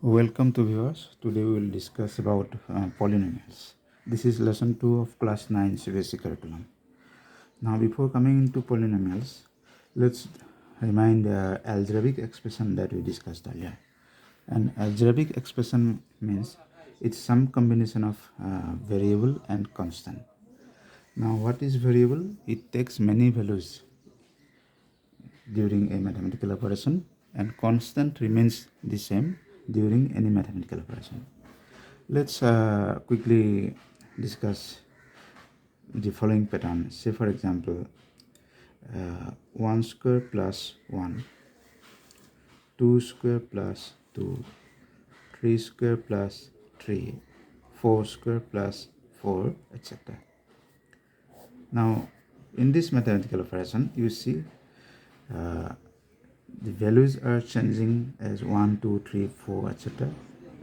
Welcome to viewers. Today we will discuss about polynomials. This is lesson 2 of class 9 CBSE curriculum. Now before coming into polynomials, let's remind the algebraic expression that we discussed earlier. An algebraic expression means it's some combination of variable and constant. Now what is variable? It takes many values during a mathematical operation, and constant remains the same during any mathematical operation. Let's quickly discuss the following pattern. Say for example, 1 square plus 1, 2 square plus 2, 3 square plus 3, 4 square plus 4, etc. Now in this mathematical operation you see the values are changing as 1, 2, 3, 4, etc.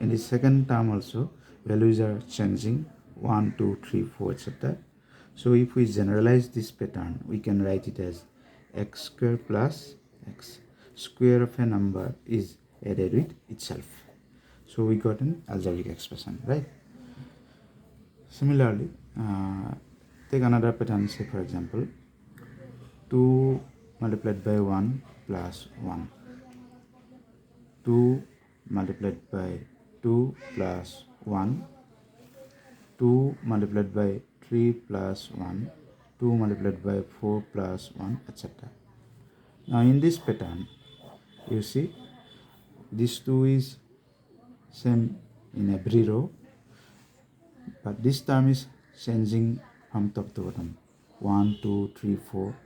In the second term also values are changing 1, 2, 3, 4, etc. So if we generalize this pattern, we can write it as x square plus x. Square of a number is added with itself. So we got an algebraic expression, right? Similarly, take another pattern. Say for example, 2 multiplied by 1 plus 1, 2 multiplied by 2 plus 1, 2 multiplied by 3 plus 1, 2 multiplied by 4 plus 1, etc. Now in this pattern, you see this 2 is same in every row, but this term is changing from top to bottom, 1, 2, 3, 4.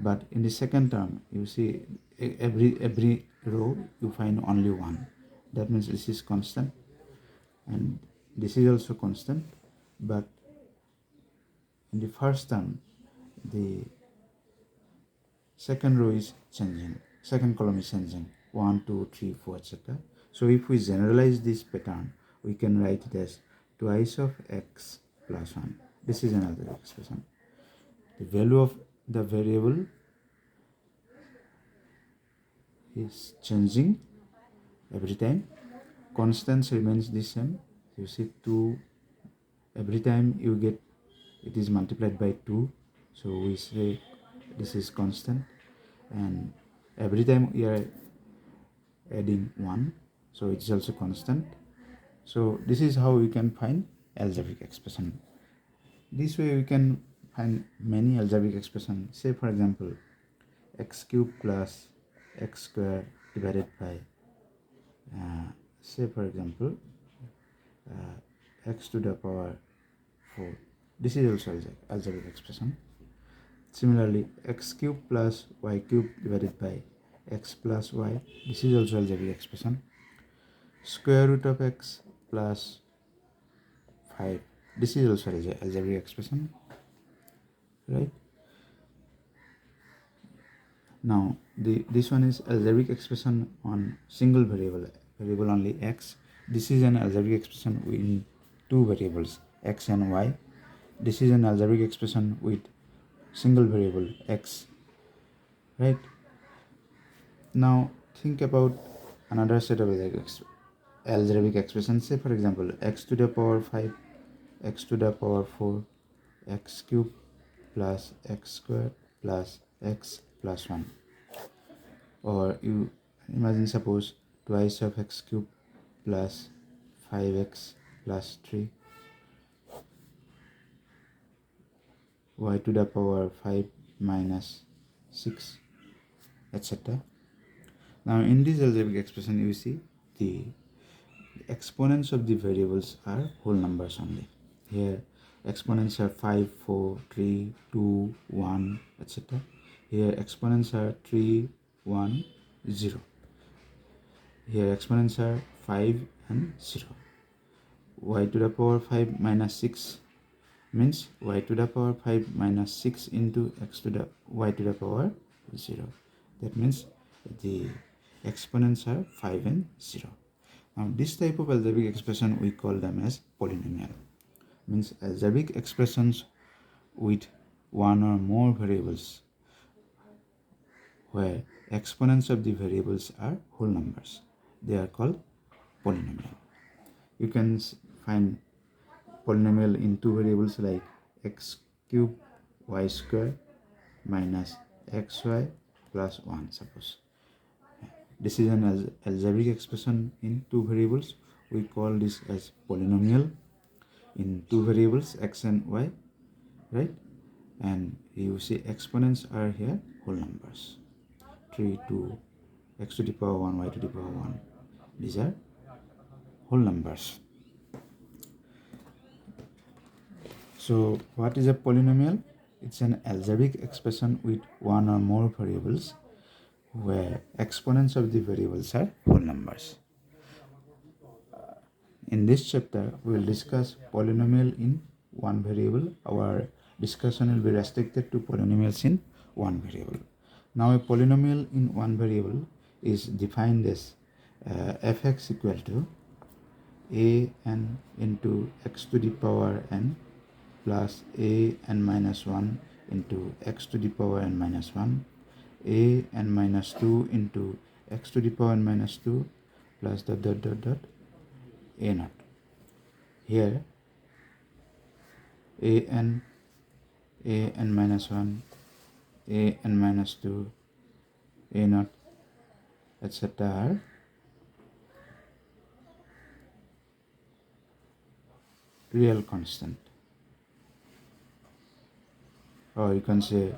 But in the second term, you see every row you find only 1. That means this is constant, and this is also constant. But in the first term, the second row is changing, second column is changing, 1, 2, 3, 4, etc. So if we generalize this pattern, we can write it as twice of x plus 1. This is another expression. The value of the variable is changing every time. Constants remains the same. You see 2, every time you get it is multiplied by 2, so we say this is constant, and every time we are adding 1, so it's also constant. So this is how we can find algebraic expression. This way we can find many algebraic expressions. Say for example, x cube plus x square divided by say for example x to the power 4. This is also algebraic expression. Similarly, x cube plus y cube divided by x plus y. This is also algebraic expression. Square root of x plus 5. This is also algebraic expression, right? Now this one is algebraic expression on single variable only x. This is an algebraic expression in two variables x and y. This is an algebraic expression with single variable x, right? Now think about another set of algebraic expressions. Say for example, x to the power 5, x to the power 4, x cube plus x square plus x plus 1. Or you imagine, suppose twice of x cube plus 5x plus 3, y to the power 5 minus 6, etc. Now in this algebraic expression, you see the exponents of the variables are whole numbers only. Here exponents are 5, 4, 3, 2, 1, etc. Here exponents are 3, 1, 0. Here exponents are 5 and 0. Y to the power 5 minus 6 means y to the power 5 minus 6 into x to the y to the power 0. That means the exponents are 5 and 0. Now this type of algebraic expression we call them as polynomial. Means algebraic expressions with one or more variables where exponents of the variables are whole numbers. They are called polynomial. You can find polynomial in two variables like x cube y square minus xy plus 1. Suppose this is an algebraic expression in two variables. We call this as polynomial in two variables x and y, right? And you see exponents are here whole numbers, 3, 2, x to the power 1, y to the power 1. These are whole numbers. So what is a polynomial? It's an algebraic expression with one or more variables where exponents of the variables are whole numbers. In this chapter, we will discuss polynomial in one variable. Our discussion will be restricted to polynomials in one variable. Now, a polynomial in one variable is defined as fx equal to a n into x to the power n plus a n minus 1 into x to the power n minus 1, a n minus 2 into x to the power n minus 2 plus dot dot dot dot a naught. Here a n minus 1, a n minus 2, a naught, etc. are real constant, or you can say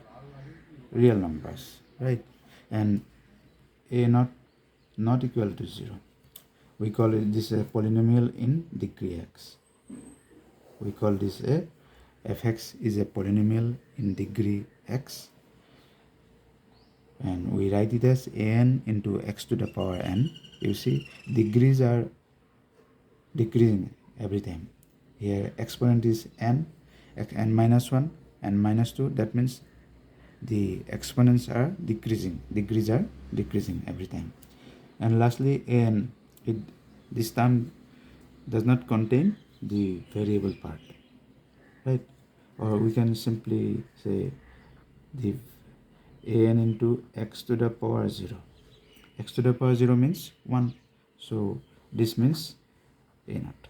real numbers, right? And a naught not equal to 0. We call it this a polynomial in degree x. We call this a fx is a polynomial in degree x, and we write it as an into x to the power n. You see degrees are decreasing every time. Here exponent is n minus 1 and minus 2. That means the exponents are decreasing. Degrees are decreasing every time. And lastly, an, this term does not contain the variable part, right? Or we can simply say the an into x to the power 0. X to the power 0 means 1. So this means a naught.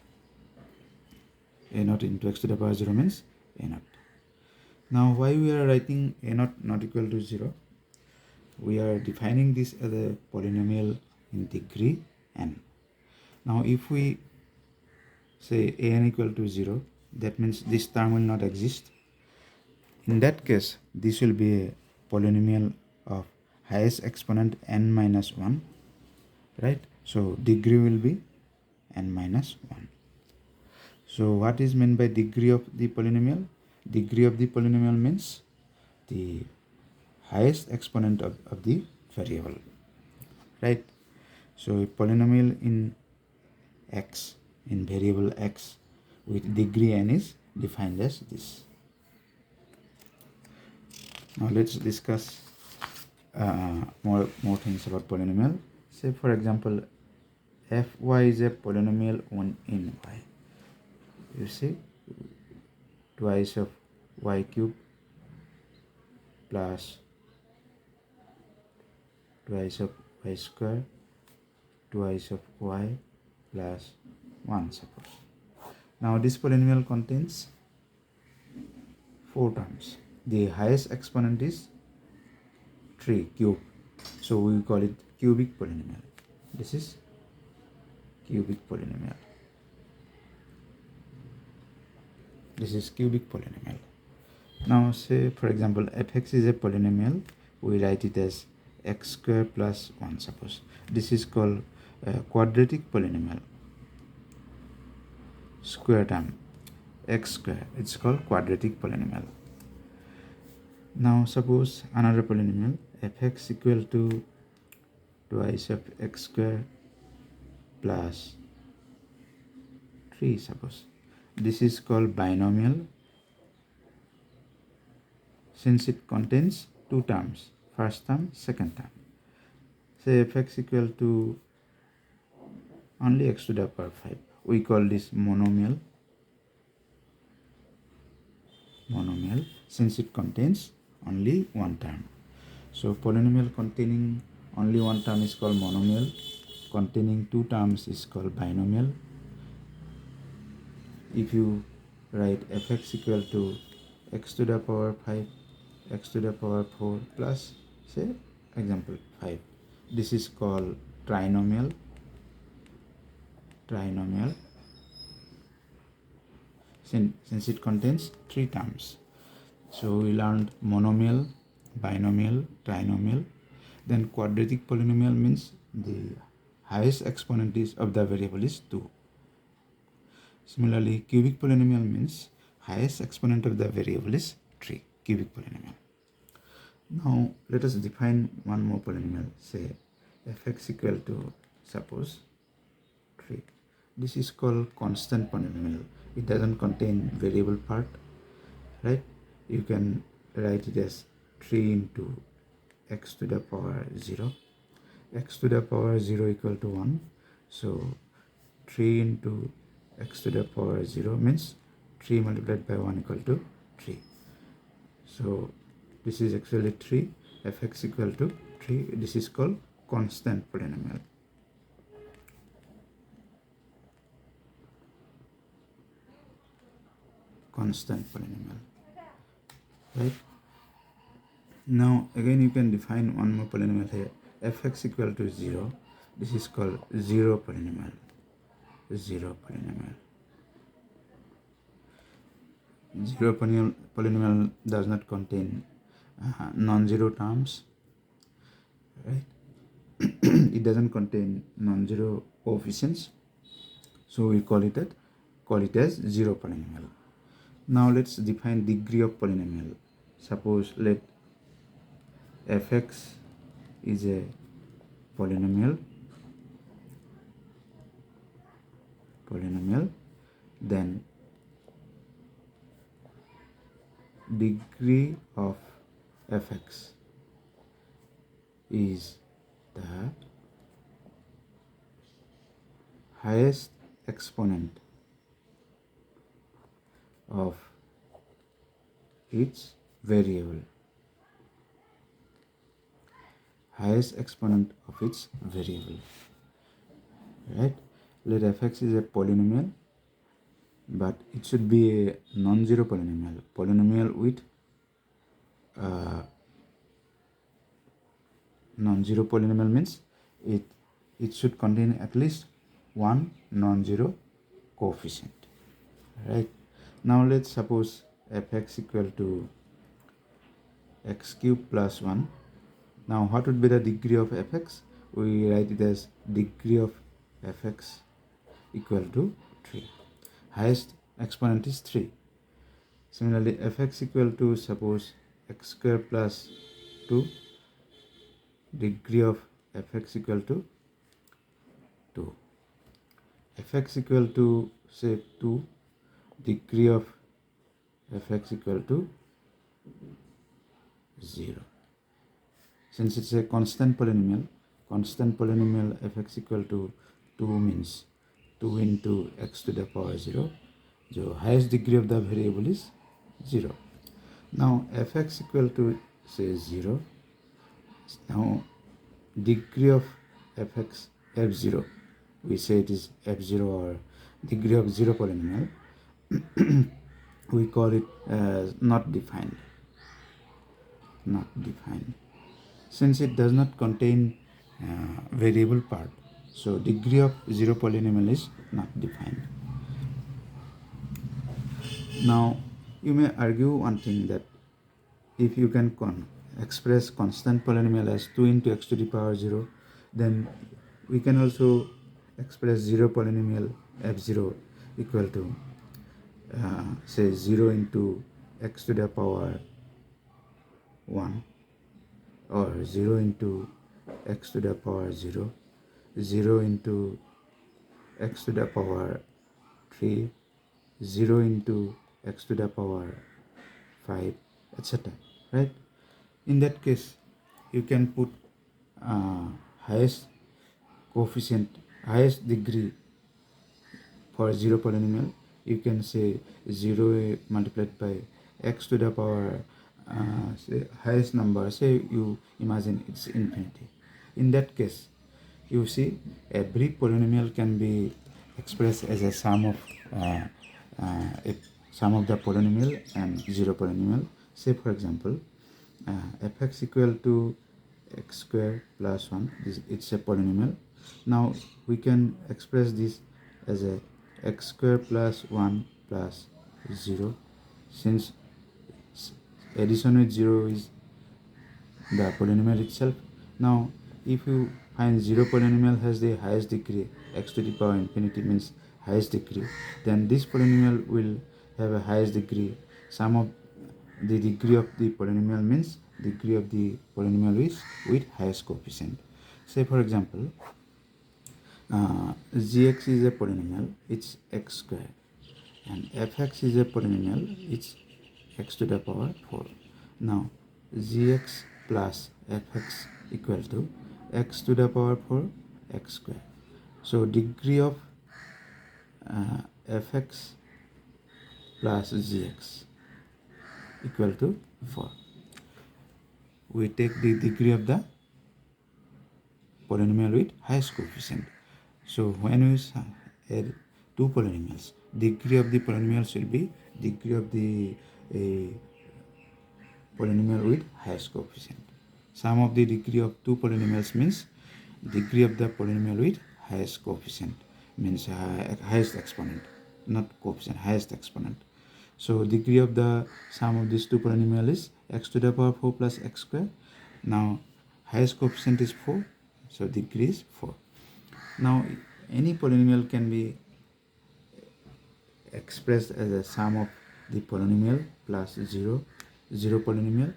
A naught into x to the power 0 means a naught. Now, why we are writing a naught not equal to 0? We are defining this as a polynomial in degree n. Now, if we say an equal to 0, that means this term will not exist. In that case, this will be a polynomial of highest exponent n minus 1, right? So degree will be n minus 1. So what is meant by degree of the polynomial? Degree of the polynomial means the highest exponent of the variable, right? So a polynomial in x, in variable x with degree n is defined as this. Now let's discuss more things about polynomial. Say for example, fy is a polynomial in y. You see, twice of y cube plus twice of y square, twice of y plus 1, suppose. Now this polynomial contains 4 terms. The highest exponent is 3 cube, so we call it cubic polynomial. This is cubic polynomial. This is cubic polynomial. Now say for example fx is a polynomial. We write it as x square plus 1, suppose. This is called quadratic polynomial. Square term x square, it's called quadratic polynomial. Now suppose another polynomial fx equal to twice of x square plus 3, suppose. This is called binomial since it contains 2 terms, first term, second term. Say fx equal to only x to the power 5. We call this monomial since it contains only 1 term. So polynomial containing only 1 term is called monomial, containing two terms is called binomial. If you write fx equal to x to the power 5, x to the power 4 plus, say, example 5, this is called trinomial. Since it contains three terms. So we learned monomial, binomial, trinomial. Then quadratic polynomial means the highest exponent of the variable is 2. Similarly, cubic polynomial means highest exponent of the variable is 3. Cubic polynomial. Now let us define one more polynomial. Say fx equal to, suppose, 3. This is called constant polynomial. It doesn't contain variable part, right? You can write it as 3 into x to the power 0. X to the power 0 equal to 1. So 3 into x to the power 0 means 3 multiplied by 1 equal to 3. So this is actually 3. Fx equal to 3. This is called constant polynomial. Constant polynomial, right? Now again you can define one more polynomial here. Fx equal to 0. This is called zero polynomial. Zero polynomial does not contain non-zero terms, right? It doesn't contain non-zero coefficients, so we call it as zero polynomial. Now let's define degree of polynomial. Suppose let fx is a polynomial, then degree of fx is the highest exponent of its variable. Highest exponent of its variable, right? Let fx is a polynomial, but it should be a non-zero polynomial with non-zero polynomial means it should contain at least one non-zero coefficient, right? Now let's suppose fx equal to x cube plus 1. Now what would be the degree of fx? We write it as degree of fx equal to 3. Highest exponent is 3. Similarly, fx equal to, suppose, x square plus 2. Degree of fx equal to 2. Fx equal to, say, 2. Degree of fx equal to 0. Since it's a constant polynomial fx equal to 2 means 2 into x to the power 0. So highest degree of the variable is 0. Now fx equal to, say, 0. Now degree of fx, f0, we say it is f0 or degree of 0 polynomial. We call it as not defined. Since it does not contain variable part, so degree of 0 polynomial is not defined. Now you may argue one thing, that if you can express constant polynomial as 2 into x to the power 0, then we can also express 0 polynomial f0 equal to say 0 into x to the power 1, or 0 into x to the power 0, 0 into x to the power 3, 0 into x to the power 5, etc. Right? In that case, you can put highest coefficient, highest degree for 0 polynomial. You can say 0 multiplied by x to the power say highest number, say you imagine it's infinity. In that case, you see every polynomial can be expressed as a sum of the polynomial and zero polynomial. Say for example, fx equal to x square plus 1, it's a polynomial. Now we can express this as a x square plus 1 plus 0, since addition with 0 is the polynomial itself. Now if you find zero polynomial has the highest degree, x to the power infinity means highest degree, then this polynomial will have a highest degree. Sum of the degree of the polynomial means degree of the polynomial is with highest coefficient. Say for example, gx is a polynomial, it's x square, and fx is a polynomial, it's x to the power 4. Now gx plus fx equal to x to the power 4 x square. So degree of fx plus gx equal to 4. We take the degree of the polynomial with highest coefficient. So when we add two polynomials, degree of the polynomials will be degree of the polynomial with highest coefficient. Sum of the degree of two polynomials means degree of the polynomial with highest coefficient, means highest exponent, not coefficient, highest exponent. So degree of the sum of these two polynomial is x to the power 4 plus x square. Now highest coefficient is 4, so degree is 4. Now any polynomial can be expressed as a sum of the polynomial plus 0 polynomial.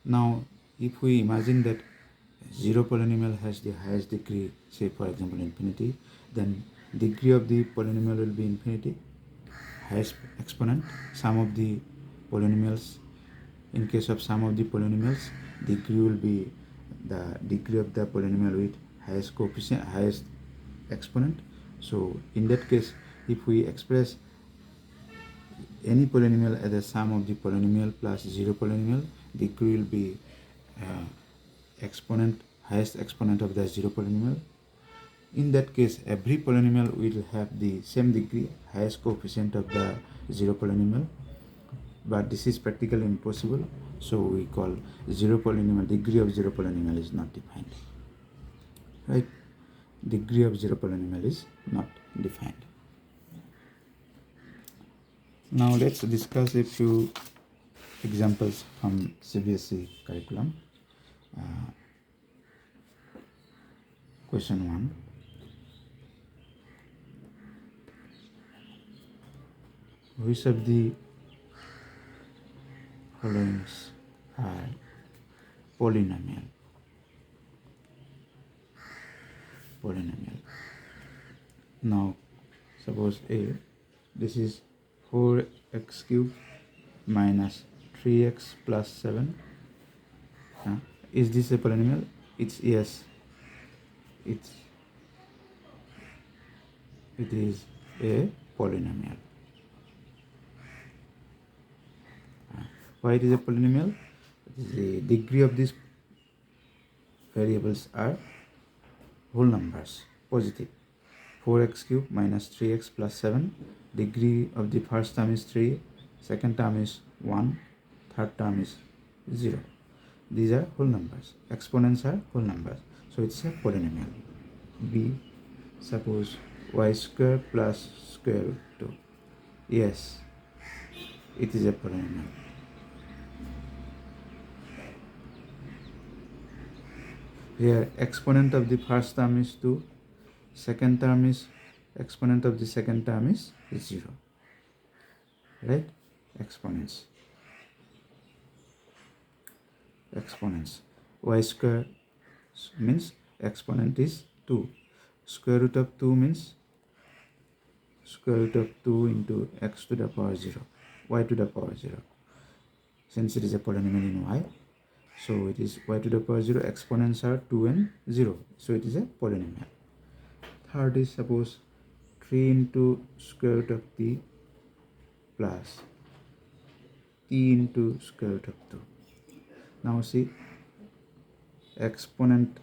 Now if we imagine that 0 polynomial has the highest degree, say for example infinity, then degree of the polynomial will be infinity, highest exponent. Sum of the polynomials, in case of sum of the polynomials, degree will be the degree of the polynomial with highest coefficient, highest exponent. So in that case, if we express any polynomial as a sum of the polynomial plus 0 polynomial, degree will be exponent, highest exponent of the 0 polynomial. In that case, every polynomial will have the same degree, highest coefficient of the 0 polynomial. But this is practically impossible, so we call 0 polynomial, degree of 0 polynomial is not defined. Right? Degree of 0 polynomial is not defined. Now let's discuss a few examples from CBSE curriculum. Question 1. Which of the following are polynomial? Now suppose A, this is 4x cubed minus 3x plus 7. Is this a polynomial? It's yes. It is a polynomial. Why it is a polynomial? The degree of these variables are whole numbers, positive. 4x cubed minus 3x plus 7. Degree of the first term is 3, second term is 1, third term is 0. These are whole numbers. Exponents are whole numbers. So it's a polynomial. B, suppose y square plus square root 2. Yes, it is a polynomial. Here exponent of the first term is 2, second term is, exponent of the second term is 0. Right? Exponents. Y square means exponent is 2. Square root of 2 means square root of 2 into x to the power 0, y to the power 0. Since it is a polynomial in y, so it is y to the power 0, exponents are 2 and 0, so it is a polynomial. Third is suppose 3 into square root of t plus t into square root of 2. Now see, exponent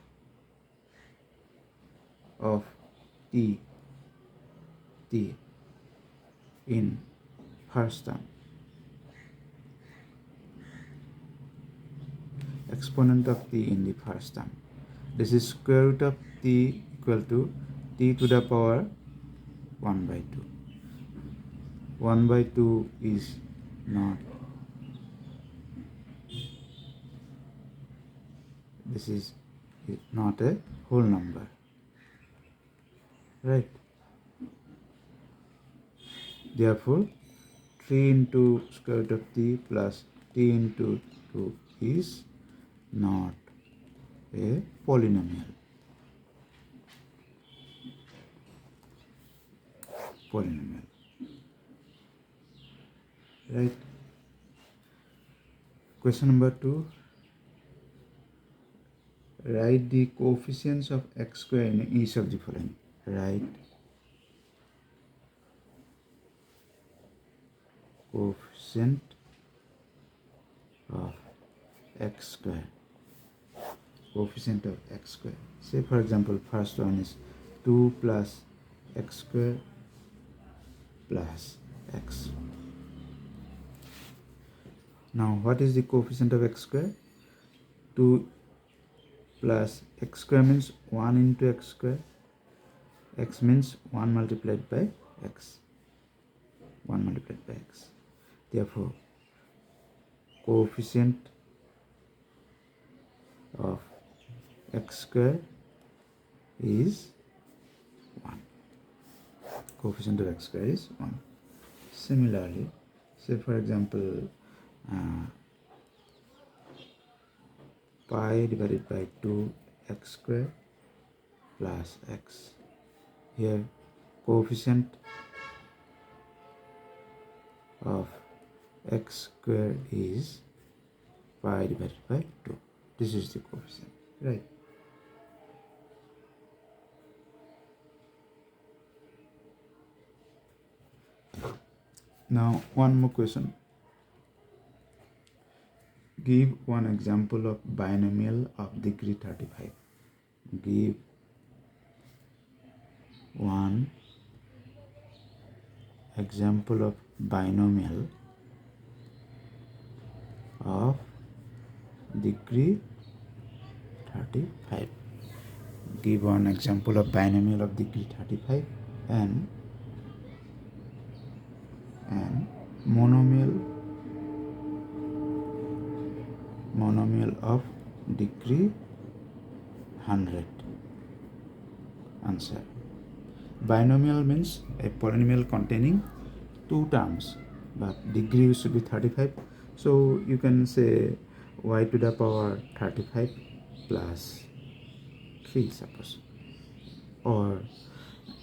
of t in first term. Exponent of t in the first term. This is square root of t equal to t to the power 1 by 2. 1 by 2 is not, this is not a whole number, right? Therefore 3 into square root of t plus t into 2 is not a polynomial. Right? Question number 2. Write the coefficients of x square in each of the following. Write coefficient of x square. Coefficient of x square. Say for example, first one is 2 plus x square plus x. Now what is the coefficient of x square? 2 plus x square means 1 into x square. X means 1 multiplied by x. 1 multiplied by x. Therefore, coefficient of x square is 1. Coefficient of x square is 1. Similarly, say for example, pi divided by 2 x square plus x. Here coefficient of x square is pi divided by 2. This is the coefficient, right? Now one more question. Give one example of binomial of degree 35. Give one example of binomial of degree 35. Give one example of binomial of degree 35 and monomial of degree 100. Answer. Binomial means a polynomial containing two terms, but degree should be 35. So you can say y to the power 35 plus 3, suppose, or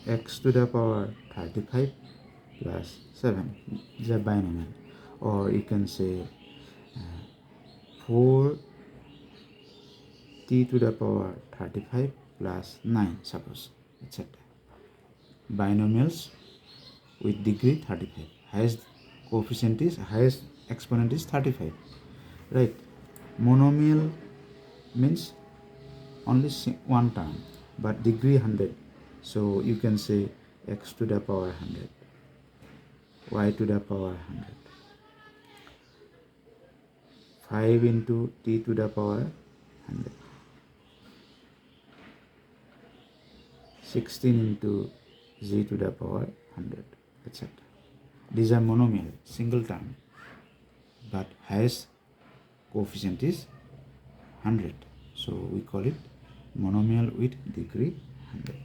x to the power 35 plus 7 is a binomial, or you can say 4 t to the power 35 plus 9, suppose, etc. Binomials with degree 35. Highest exponent is 35, right? Monomial means only one term, but degree 100. So you can say x to the power 100, y to the power 100, 5 into t to the power 100, 16 into z to the power 100, etc. These are monomial, single term, but highest coefficient is 100. So we call it monomial with degree 100.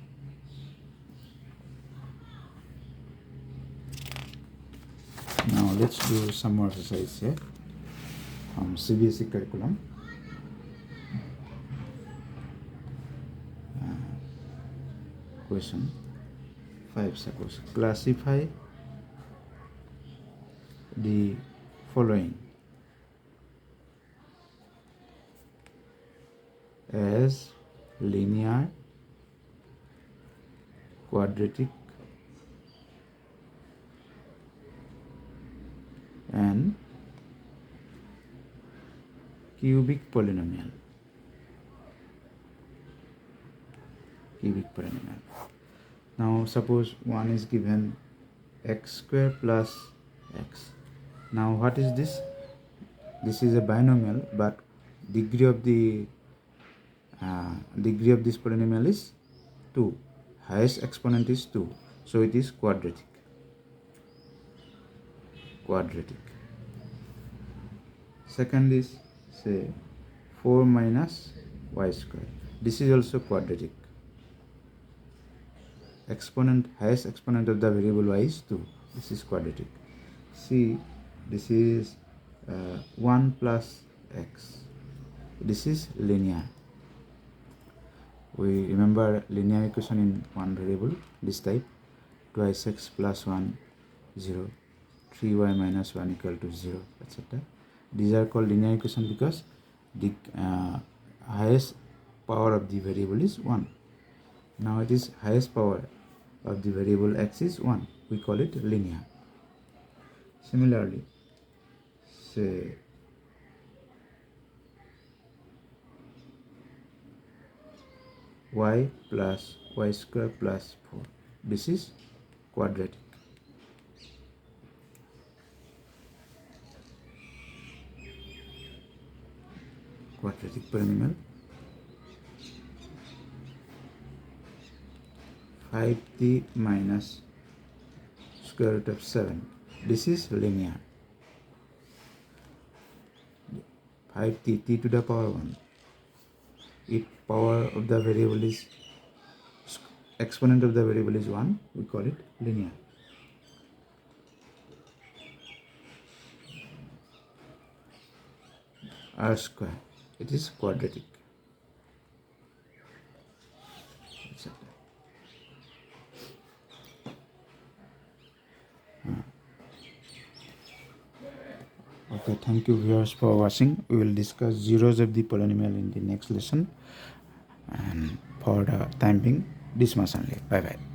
Now let's do some more exercise here from CBSE curriculum. Question 5, suppose. Classify the following as linear, quadratic, and cubic polynomial. cubic polynomial. Now suppose one is given x square plus x. Now what is this? This is a binomial, but degree of this polynomial is 2. Highest exponent is 2, so it is quadratic. Second is, say, 4 minus y square. This is also quadratic. Highest exponent of the variable y is 2. This is quadratic. See, this is 1 plus x. This is linear. We remember linear equation in one variable, this type, 2x plus 1, 0, 3y minus 1 equal to 0, etc. These are called linear equation because the highest power of the variable is 1. Now it is highest power of the variable x is 1. We call it linear. Similarly, say y plus y square plus 4. This is quadratic. Polynomial. 5t minus square root of 7. This is linear. 5t, t to the power 1. If power of the variable is, exponent of the variable is 1, we call it linear. R square, it is quadratic. Okay, thank you viewers for watching. We will discuss zeros of the polynomial in the next lesson, and for the time being, this much only. Bye bye.